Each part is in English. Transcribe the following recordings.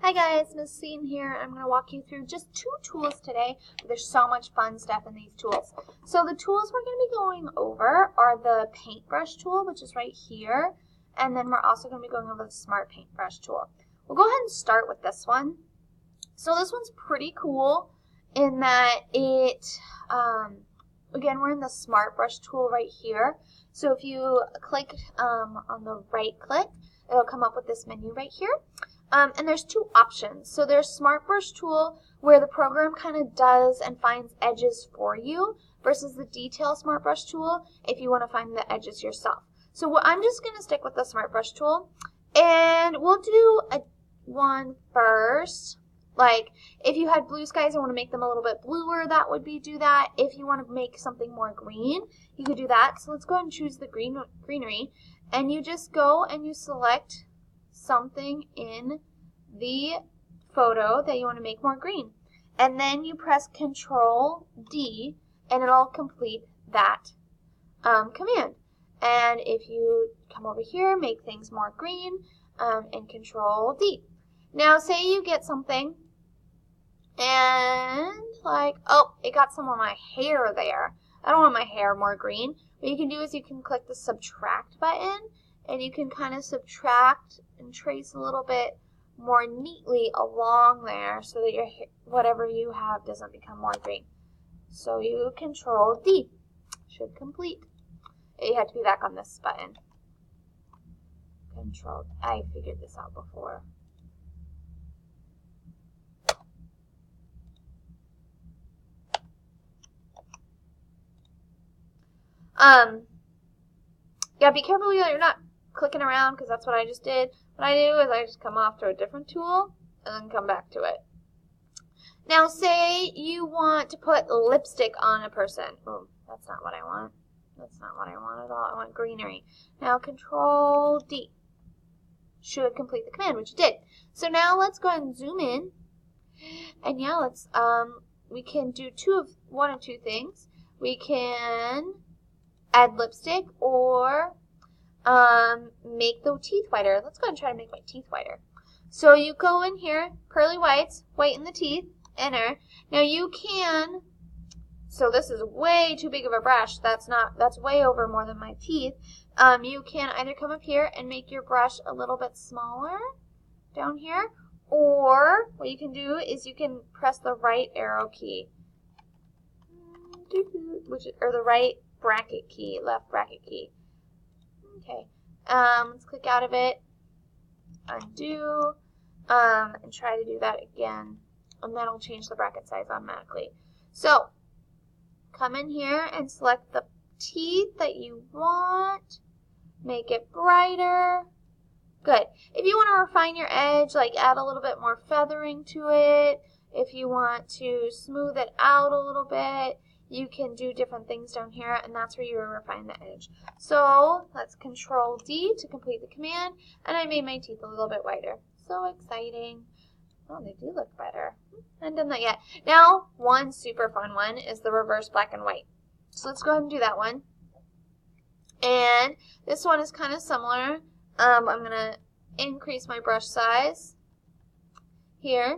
Hi guys, Miss Scene here. I'm going to walk you through just two tools today. There's so much fun stuff in these tools. So the tools we're going to be going over are the paintbrush tool, which is right here. And then we're also going to be going over the smart paintbrush tool. We'll go ahead and start with this one. So this one's pretty cool in that it, again, we're in the smart brush tool right here. So if you click on the right click, it'll come up with this menu right here. And there's two options. So there's Smart Brush Tool, where the program kind of does and finds edges for you, versus the Detail Smart Brush Tool if you want to find the edges yourself. So I'm just going to stick with the Smart Brush Tool, and we'll do one first. Like, if you had blue skies and want to make them a little bit bluer, that would be do that. If you want to make something more green, you could do that. So let's go ahead and choose the greenery, and you just go and you select something in the photo that you want to make more green. And then you press Control D and it'll complete that command. And if you come over here, make things more green, and Control D. Now say you get something and like, oh, it got some of my hair there. I don't want my hair more green. What you can do is you can click the Subtract button, and you can kind of subtract and trace a little bit more neatly along there so that your whatever you have doesn't become more green. So you Control D. Should complete. You have to be back on this button. Control. I figured this out before. Yeah, be careful that you're not clicking around, because that's what I just did. What I do is I just come off to a different tool and then come back to it. Now say you want to put lipstick on a person. Oh, that's not what I want. That's not what I want at all. I want greenery. Now Control D should complete the command, which it did. So now let's go ahead and zoom in. And yeah, let's we can do one of two things. We can add lipstick or make the teeth whiter. Let's go ahead and try to make my teeth whiter. So you go in here, pearly whites, whiten the teeth, enter. Now you can, so this is way too big of a brush. That's way over more than my teeth. You can either come up here and make your brush a little bit smaller down here, or what you can do is you can press the right arrow key, or the right bracket key, left bracket key. Okay, let's click out of it, undo, and try to do that again, and that'll change the bracket size automatically. So, come in here and select the teeth that you want, make it brighter. Good. If you want to refine your edge, like add a little bit more feathering to it, if you want to smooth it out a little bit, you can do different things down here, and that's where you refine the edge. So let's Control D to complete the command, and I made my teeth a little bit whiter. So exciting. Oh, they do look better. I haven't done that yet. Now, one super fun one is the reverse black and white. So let's go ahead and do that one. And this one is kind of similar. I'm going to increase my brush size here.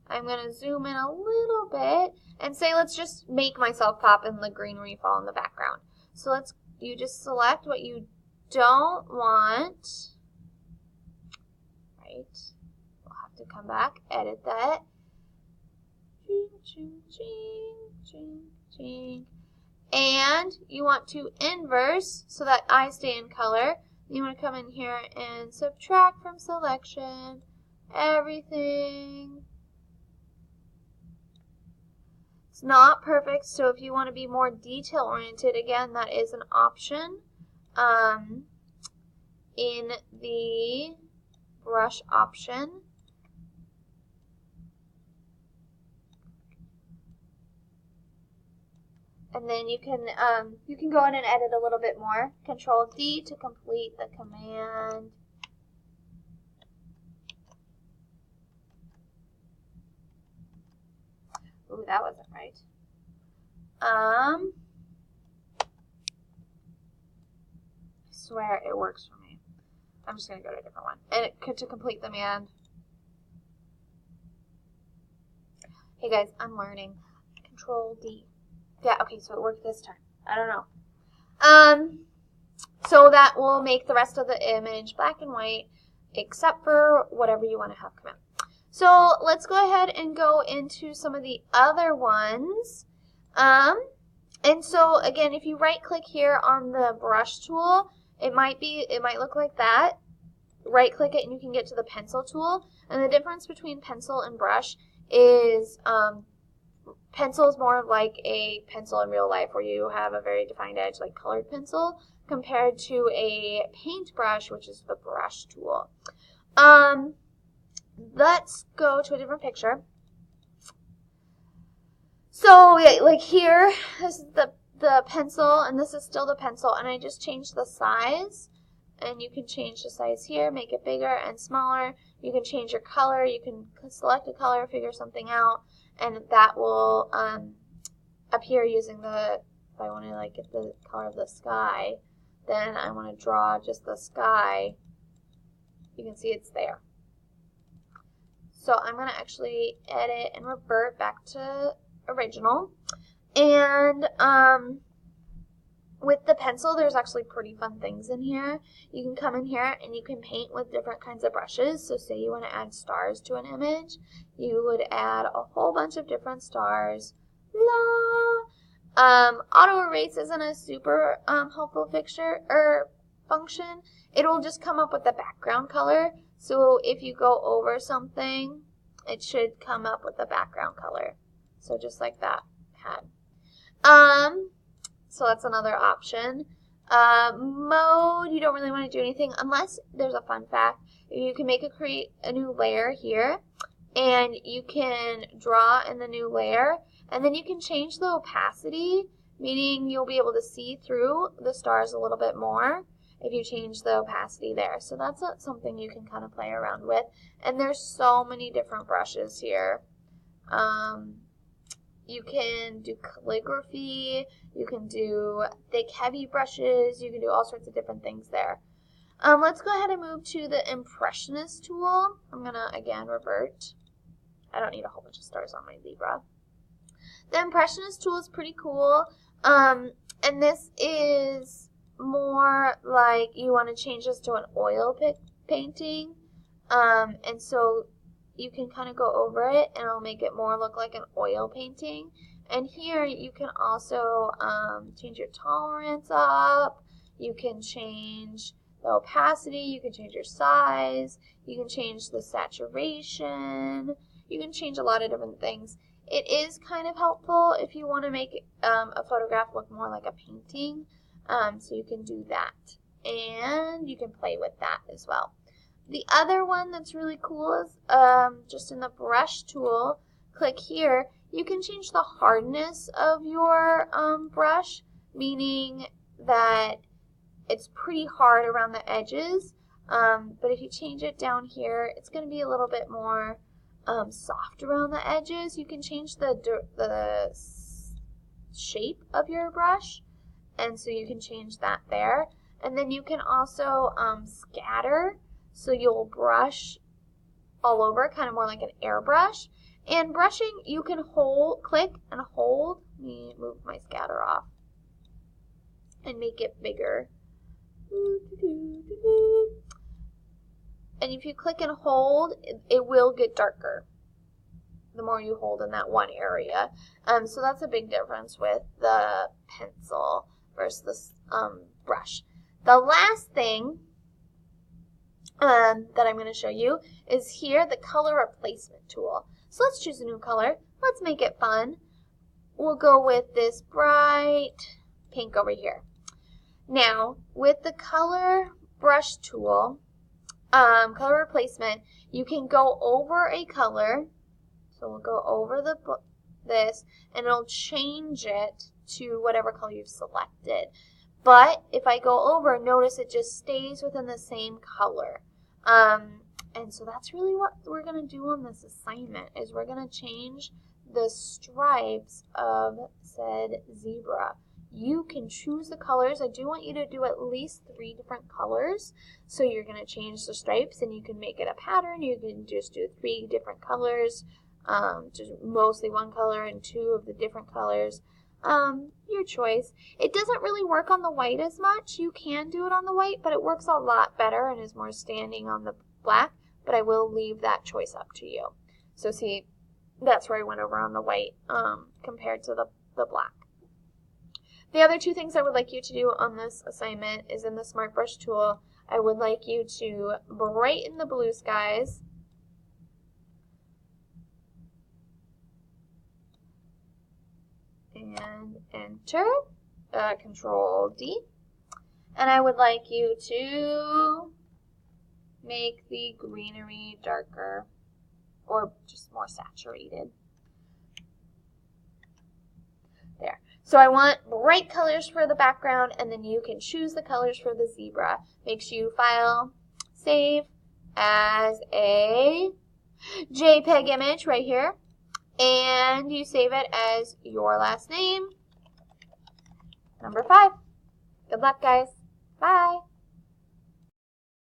I'm going to zoom in a little bit and say, let's just make myself pop and the greenery fall in the background. So you just select what you don't want, right? We'll have to come back, edit that. Ching, ching, ching, ching, ching. And you want to inverse so that I stay in color. You want to come in here and subtract from selection, everything. It's not perfect, so if you want to be more detail oriented, again, that is an option in the brush option. And then you can go in and edit a little bit more. Control D to complete the command. Ooh, that wasn't right. I swear it works for me. I'm just going to go to a different one. And to complete the command. Hey guys, I'm learning. Control D. Yeah, okay, so it worked this time. I don't know. So that will make the rest of the image black and white, except for whatever you want to have come out. So let's go ahead and go into some of the other ones. And so again, if you right click here on the brush tool, it might look like that. Right click it and you can get to the pencil tool. And the difference between pencil and brush is pencil is more like a pencil in real life where you have a very defined edge like colored pencil compared to a paintbrush, which is the brush tool. Let's go to a different picture. So yeah, like here, this is the pencil and this is still the pencil, and I just changed the size. And you can change the size here, make it bigger and smaller. You can change your color. You can select a color, figure something out, and that will appear using the, if I want to like get the color of the sky, then I want to draw just the sky. You can see it's there. So I'm going to actually edit and revert back to original. And with the pencil, there's actually pretty fun things in here. You can come in here and you can paint with different kinds of brushes. So say you want to add stars to an image, you would add a whole bunch of different stars. Auto erase isn't a super helpful fixture or function. It'll just come up with the background color. So if you go over something, it should come up with the background color. So just like that had. So that's another option. Mode, you don't really want to do anything unless there's a fun fact. You can create a new layer here, and you can draw in the new layer, and then you can change the opacity, meaning you'll be able to see through the stars a little bit more if you change the opacity there. So that's something you can kind of play around with. And there's so many different brushes here. You can do calligraphy, you can do thick, heavy brushes, you can do all sorts of different things there. Let's go ahead and move to the Impressionist tool. I'm going to, again, revert. I don't need a whole bunch of stars on my zebra. The Impressionist tool is pretty cool, and this is more like you want to change this to an oil painting, and so you can kind of go over it and it'll make it more look like an oil painting. And here you can also change your tolerance up, you can change the opacity, you can change your size, you can change the saturation, you can change a lot of different things. It is kind of helpful if you want to make a photograph look more like a painting, so you can do that. And you can play with that as well. The other one that's really cool is just in the brush tool, click here, you can change the hardness of your brush, meaning that it's pretty hard around the edges, but if you change it down here, it's going to be a little bit more soft around the edges. You can change the shape of your brush, and so you can change that there. And then you can also scatter. So you'll brush all over, kind of more like an airbrush. And brushing, you can click and hold. Let me move my scatter off and make it bigger. And if you click and hold, it will get darker the more you hold in that one area. So that's a big difference with the pencil versus the brush. The last thing that I'm going to show you is here, the color replacement tool. So let's choose a new color. Let's make it fun. We'll go with this bright pink over here. Now, with the color brush tool, color replacement, you can go over a color. So we'll go over this, and it'll change it to whatever color you've selected. But if I go over, notice it just stays within the same color. And so that's really what we're going to do on this assignment, is we're going to change the stripes of said zebra. You can choose the colors. I do want you to do at least 3 different colors. So you're going to change the stripes, and you can make it a pattern. You can just do 3 different colors. just mostly one color and 2 of the different colors. Your choice. It doesn't really work on the white as much. You can do it on the white, but it works a lot better and is more standing on the black, but I will leave that choice up to you. So see, that's where I went over on the white compared to the black. The other 2 things I would like you to do on this assignment is in the Smart Brush tool, I would like you to brighten the blue skies and enter, Control D. And I would like you to make the greenery darker or just more saturated. There. So I want bright colors for the background, and then you can choose the colors for the zebra. Make sure you file, save as a JPEG image right here, and you save it as your last name, number 5. Good luck, guys. Bye.